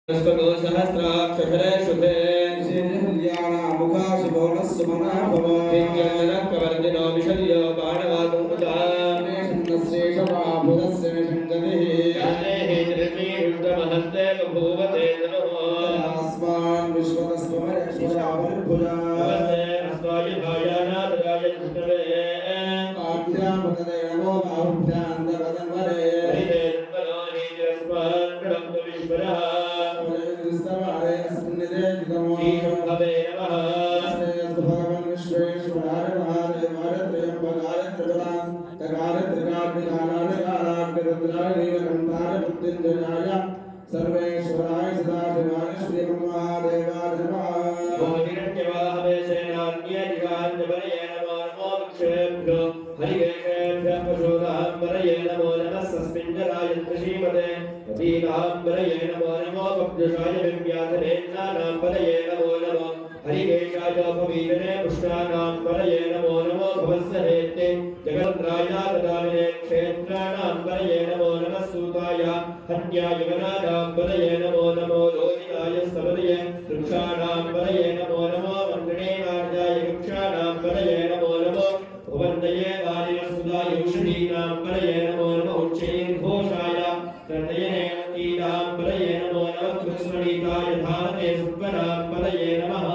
सहस्राक्षरे शुभे मुखाशुभोनस्सुमनाभवो विशल्यो बाणवातुमुदा श्रेषवाभुरस्येषङ्गतिः बभूवते अस्मान् विश्वतस्वमयश्वराभुजा अस्माय भायानादराय कृष्णवे आभ्यामुदते नमो बाहुभ्यान्तरदन्वरे सर्वेश्वराय सदाशिवाय श्री महादेवाय नमः। ओम हिरण्यवाहवे सेनान्यदिगान्यवरये नमो नमो वृक्षेभ्यो हरिकेशेभ्यः पशूनाम्बरये नमो नमः सस्मिञ्जरायन्त्रशीमते कपीनाम्बरये नमो नमो पब्जशाय विव्याधनेन्नानाम्बरये नमो नमो हरिकेशायोपवीरणे पुष्णानाम्बरये नमो नमो भवस्सहेते जगन्रायातदामिने क्षेत्राणाम्बरये नमो नमः सूताय हन्याय वनानाम्बरये नमो नमो लोहिताय स्तवदये वृक्षाणाम्बरये नमो नमो वन्द्रणेनार्याय वृक्षाणाम्बरये नमो नमो भुवन्दये वारिवसुधाय औषधीनाम्बरये नमो नमो उच्चैर्घोषाय तर्दयने कीटाम्बरये नमो नमः कृष्णनीताय धारणे सुप्पराम्बरये नमः।